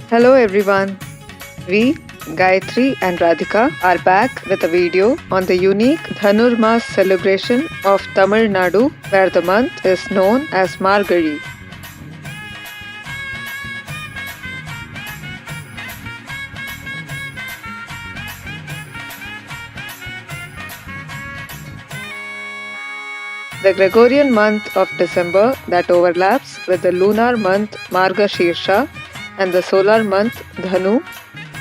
Hello everyone. We, Gayathri and Radhika, are back with a video on the unique Dhanurmas celebration of Tamil Nadu, where the month is known as Margazhi. The Gregorian month of December that overlaps with the lunar month Margashirsha and the solar month Dhanu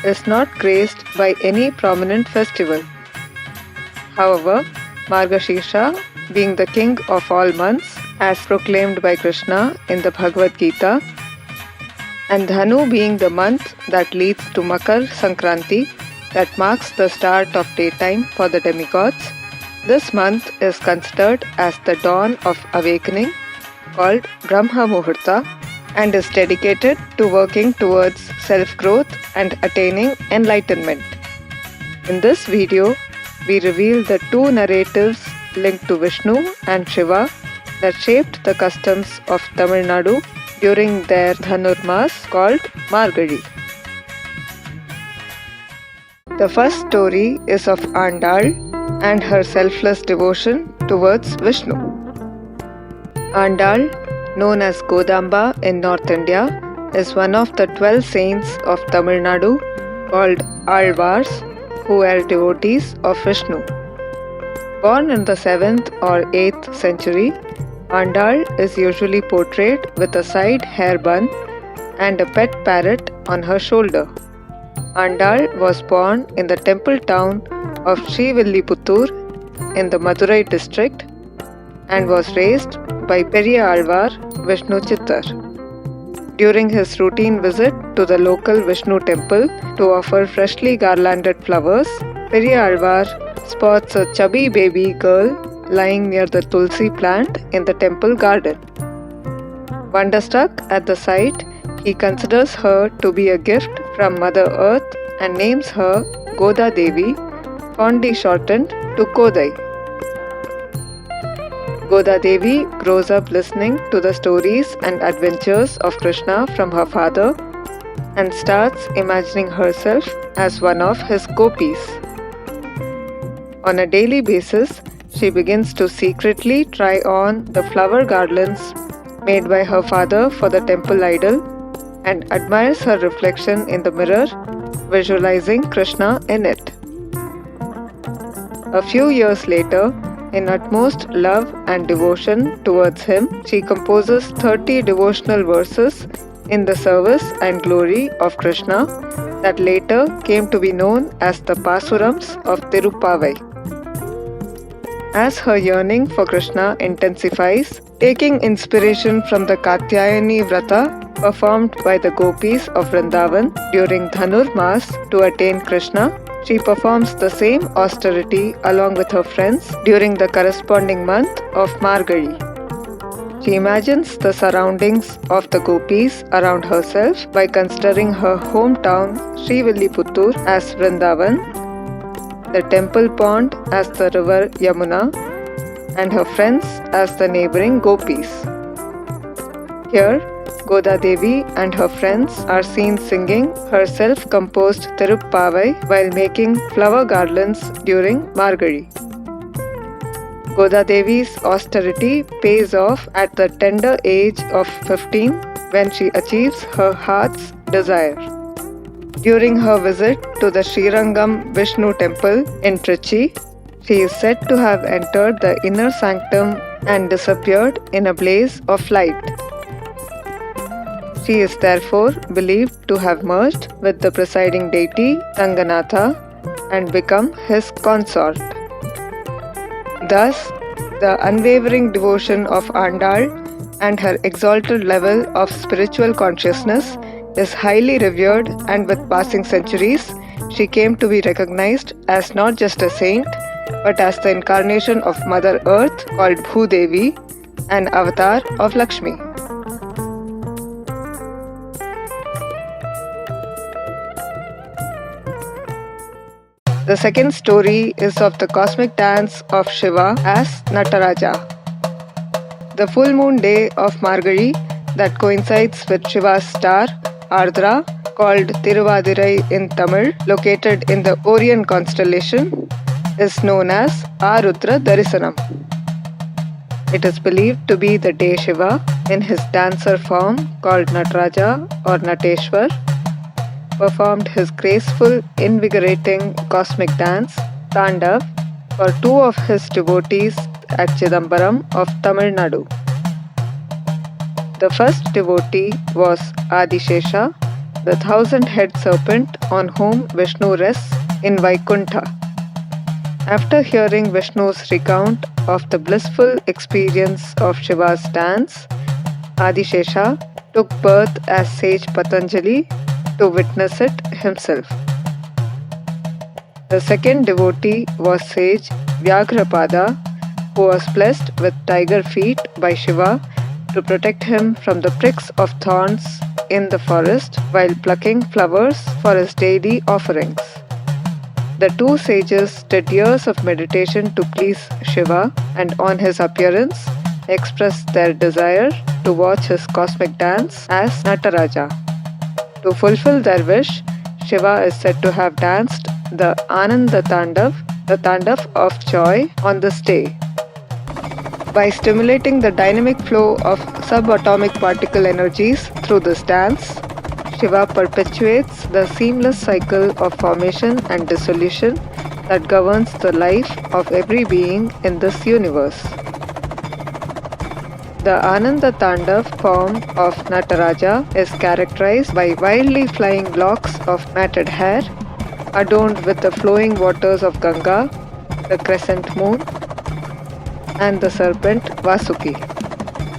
is not graced by any prominent festival. However, Margashirsha, being the king of all months as proclaimed by Krishna in the Bhagavad Gita, and Dhanu being the month that leads to Makar Sankranti that marks the start of daytime for the demigods, this month is considered as the dawn of awakening, called Brahma Muhurta, and is dedicated to working towards self-growth and attaining enlightenment. In this video, we reveal the two narratives linked to Vishnu and Shiva that shaped the customs of Tamil Nadu during their Dhanurmas called Margazhi. The first story is of Andal and her selfless devotion towards Vishnu. Andal, known as Godamba in North India, is one of the 12 saints of Tamil Nadu called Alvars, who were devotees of Vishnu. Born in the 7th or 8th century, Andal is usually portrayed with a side hair bun and a pet parrot on her shoulder. Andal was born in the temple town of Srivilliputturu in the Madurai district and was raised by Periya Alvar Vishnu Chittar. During his routine visit to the local Vishnu temple to offer freshly garlanded flowers, Periya Alvar spots a chubby baby girl lying near the tulsi plant in the temple garden. Wonderstruck at the sight, he considers her to be a gift from Mother Earth and names her Goda Devi, fondly shortened to Kodai. Goda Devi grows up listening to the stories and adventures of Krishna from her father and starts imagining herself as one of his gopis. On a daily basis, she begins to secretly try on the flower garlands made by her father for the temple idol and admires her reflection in the mirror, visualizing Krishna in it. A few years later, in utmost love and devotion towards him, she composes 30 devotional verses in the service and glory of Krishna that later came to be known as the Pasurams of Tirupavai. As her yearning for Krishna intensifies, taking inspiration from the Katyayani vrata performed by the gopis of Vrindavan during Dhanurmas to attain Krishna, she performs the same austerity along with her friends during the corresponding month of Margazhi. She imagines the surroundings of the gopis around herself by considering her hometown Srivilliputturu as Vrindavan, the temple pond as the river Yamuna, and her friends as the neighboring gopis. Here, Goda Devi and her friends are seen singing her self-composed Tiruppavai while making flower garlands during Margazhi. Goda Devi's austerity pays off at the tender age of 15 when she achieves her heart's desire. During her visit to the Srirangam Vishnu temple in Trichy, she is said to have entered the inner sanctum and disappeared in a blaze of light. She is therefore believed to have merged with the presiding deity Ranganatha and become his consort. Thus, the unwavering devotion of Andal and her exalted level of spiritual consciousness is highly revered, and with passing centuries, she came to be recognized as not just a saint, but as the incarnation of Mother Earth called Bhudevi, an avatar of Lakshmi. The second story is of the cosmic dance of Shiva as Nataraja. The full moon day of Margazhi that coincides with Shiva's star, Ardra, called Tiruvadirai in Tamil, located in the Orion constellation, is known as Arudra Darisanam. It is believed to be the day Shiva, in his dancer form called Nataraja or Nateshwar, performed his graceful, invigorating cosmic dance, Tandav, for two of his devotees at Chidambaram of Tamil Nadu. The first devotee was Adishesha, the 1,000-head serpent on whom Vishnu rests in Vaikuntha. After hearing Vishnu's recount of the blissful experience of Shiva's dance, Adishesha took birth as sage Patanjali to witness it himself. The second devotee was sage Vyagrapada, who was blessed with tiger feet by Shiva to protect him from the pricks of thorns in the forest while plucking flowers for his daily offerings. The two sages did years of meditation to please Shiva, and on his appearance expressed their desire to watch his cosmic dance as Nataraja. To fulfill their wish, Shiva is said to have danced the Ananda Tandav, the Tandav of joy, on this day. By stimulating the dynamic flow of subatomic particle energies through this dance, Shiva perpetuates the seamless cycle of formation and dissolution that governs the life of every being in this universe. The Ananda Tandav form of Nataraja is characterized by wildly flying locks of matted hair, adorned with the flowing waters of Ganga, the crescent moon, and the serpent Vasuki.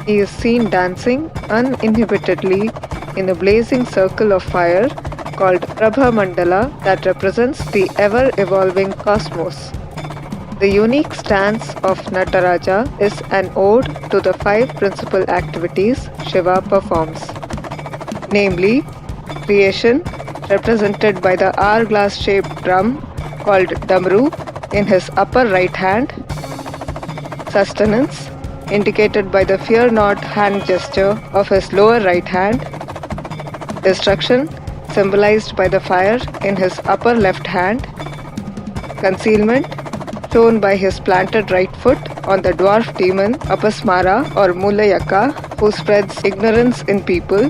He is seen dancing uninhibitedly in a blazing circle of fire called Prabha Mandala that represents the ever-evolving cosmos. The unique stance of Nataraja is an ode to the 5 principal activities Shiva performs, namely creation, represented by the hourglass-shaped drum called Damru in his upper right hand, sustenance, indicated by the fear not hand gesture of his lower right hand, destruction, symbolized by the fire in his upper left hand, concealment, shown by his planted right foot on the dwarf demon Apasmara or Mulayaka, who spreads ignorance in people,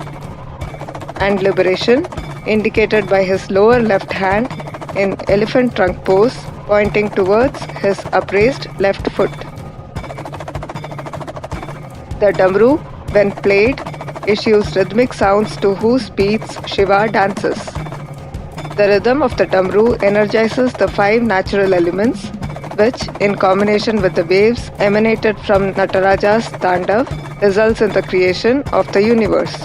and liberation, indicated by his lower left hand in elephant trunk pose, pointing towards his upraised left foot. The Damru, when played, issues rhythmic sounds to whose beats Shiva dances. The rhythm of the Damru energizes the 5 natural elements, which, in combination with the waves emanated from Nataraja's Tandav, results in the creation of the universe.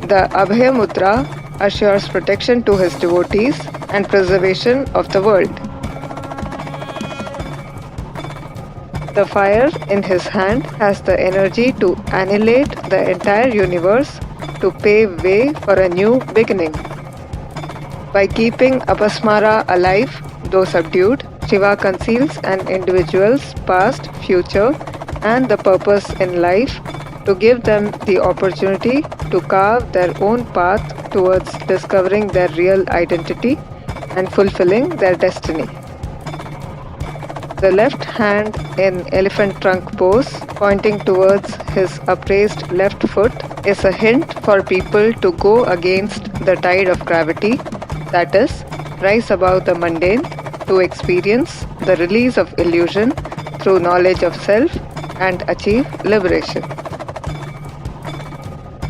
The Abhaya Mudra assures protection to his devotees and preservation of the world. The fire in his hand has the energy to annihilate the entire universe, to pave way for a new beginning. By keeping Apasmara alive, though subdued, Shiva conceals an individual's past, future, and the purpose in life to give them the opportunity to carve their own path towards discovering their real identity and fulfilling their destiny. The left hand in elephant trunk pose, pointing towards his upraised left foot, is a hint for people to go against the tide of gravity, that is, rise above the mundane to experience the release of illusion through knowledge of self and achieve liberation.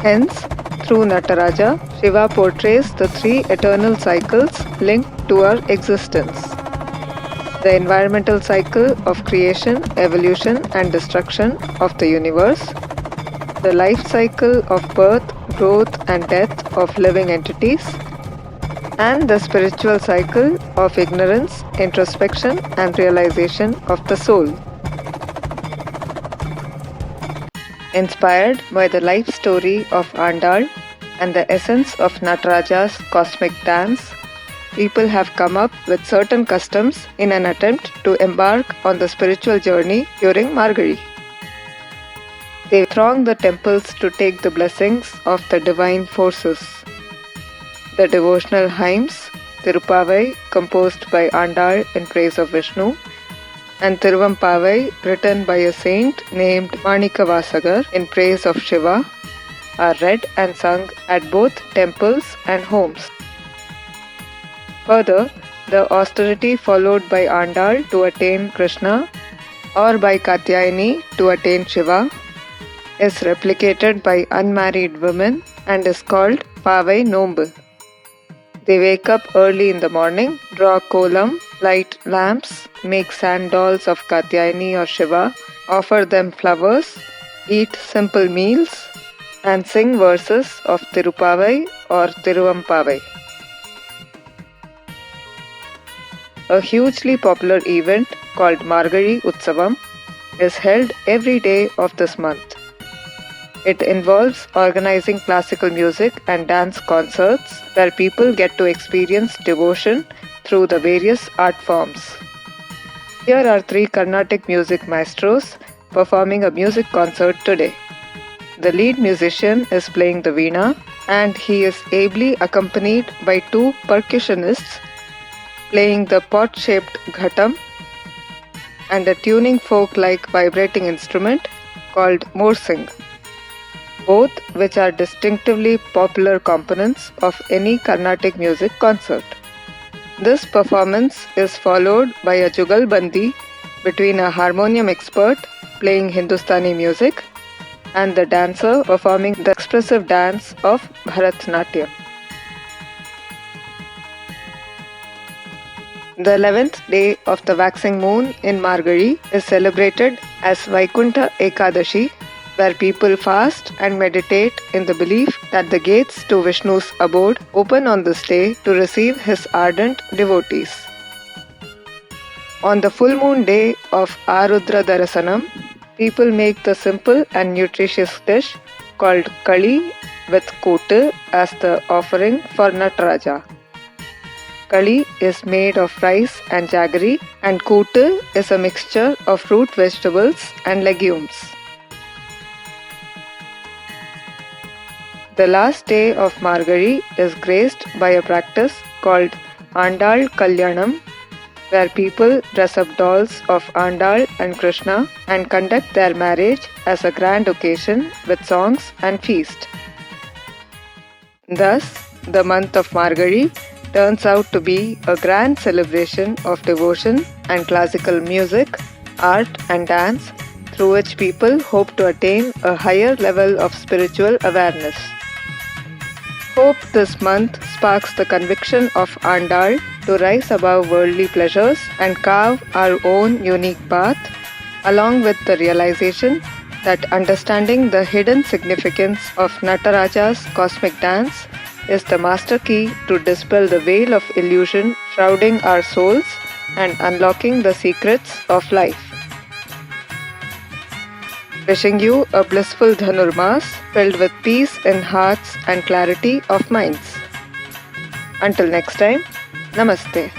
Hence, through Nataraja, Shiva portrays the 3 eternal cycles linked to our existence: the environmental cycle of creation, evolution, and destruction of the universe, the life cycle of birth, growth, and death of living entities, and the spiritual cycle of ignorance, introspection, and realization of the soul. Inspired by the life story of Andal and the essence of Nataraja's cosmic dance, people have come up with certain customs in an attempt to embark on the spiritual journey during Margazhi. They throng the temples to take the blessings of the divine forces. The devotional hymns, Tirupavai, composed by Andal in praise of Vishnu, and Tiruvampavai, written by a saint named Manikavasagar in praise of Shiva, are read and sung at both temples and homes. Further, the austerity followed by Andal to attain Krishna or by Katyayani to attain Shiva is replicated by unmarried women and is called Pavai Nombu. They wake up early in the morning, draw kolam, light lamps, make sand dolls of Katyayani or Shiva, offer them flowers, eat simple meals, and sing verses of Tirupavai or Tiruvampavai. A hugely popular event called Margazhi Utsavam is held every day of this month. It involves organizing classical music and dance concerts where people get to experience devotion through the various art forms. Here are 3 Carnatic music maestros performing a music concert today. The lead musician is playing the veena and he is ably accompanied by 2 percussionists playing the pot-shaped ghatam and a tuning folk-like vibrating instrument called morsing, both which are distinctively popular components of any Carnatic music concert. This performance is followed by a jugalbandi between a harmonium expert playing Hindustani music and the dancer performing the expressive dance of Bharatnatyam. The 11th day of the waxing moon in Margazhi is celebrated as Vaikuntha Ekadashi, where people fast and meditate in the belief that the gates to Vishnu's abode open on this day to receive his ardent devotees. On the full moon day of Arudra Darasanam, people make the simple and nutritious dish called Kali with Kootu as the offering for Nataraja. Kali is made of rice and jaggery, and Kootu is a mixture of fruit, vegetables and legumes. The last day of Margazhi is graced by a practice called Andal Kalyanam, where people dress up dolls of Andal and Krishna and conduct their marriage as a grand occasion with songs and feast. Thus, the month of Margazhi turns out to be a grand celebration of devotion and classical music, art and dance, through which people hope to attain a higher level of spiritual awareness. Hope this month sparks the conviction of Andal to rise above worldly pleasures and carve our own unique path, along with the realization that understanding the hidden significance of Nataraja's cosmic dance is the master key to dispel the veil of illusion shrouding our souls and unlocking the secrets of life. Wishing you a blissful Dhanurmas filled with peace in hearts and clarity of minds. Until next time, Namaste.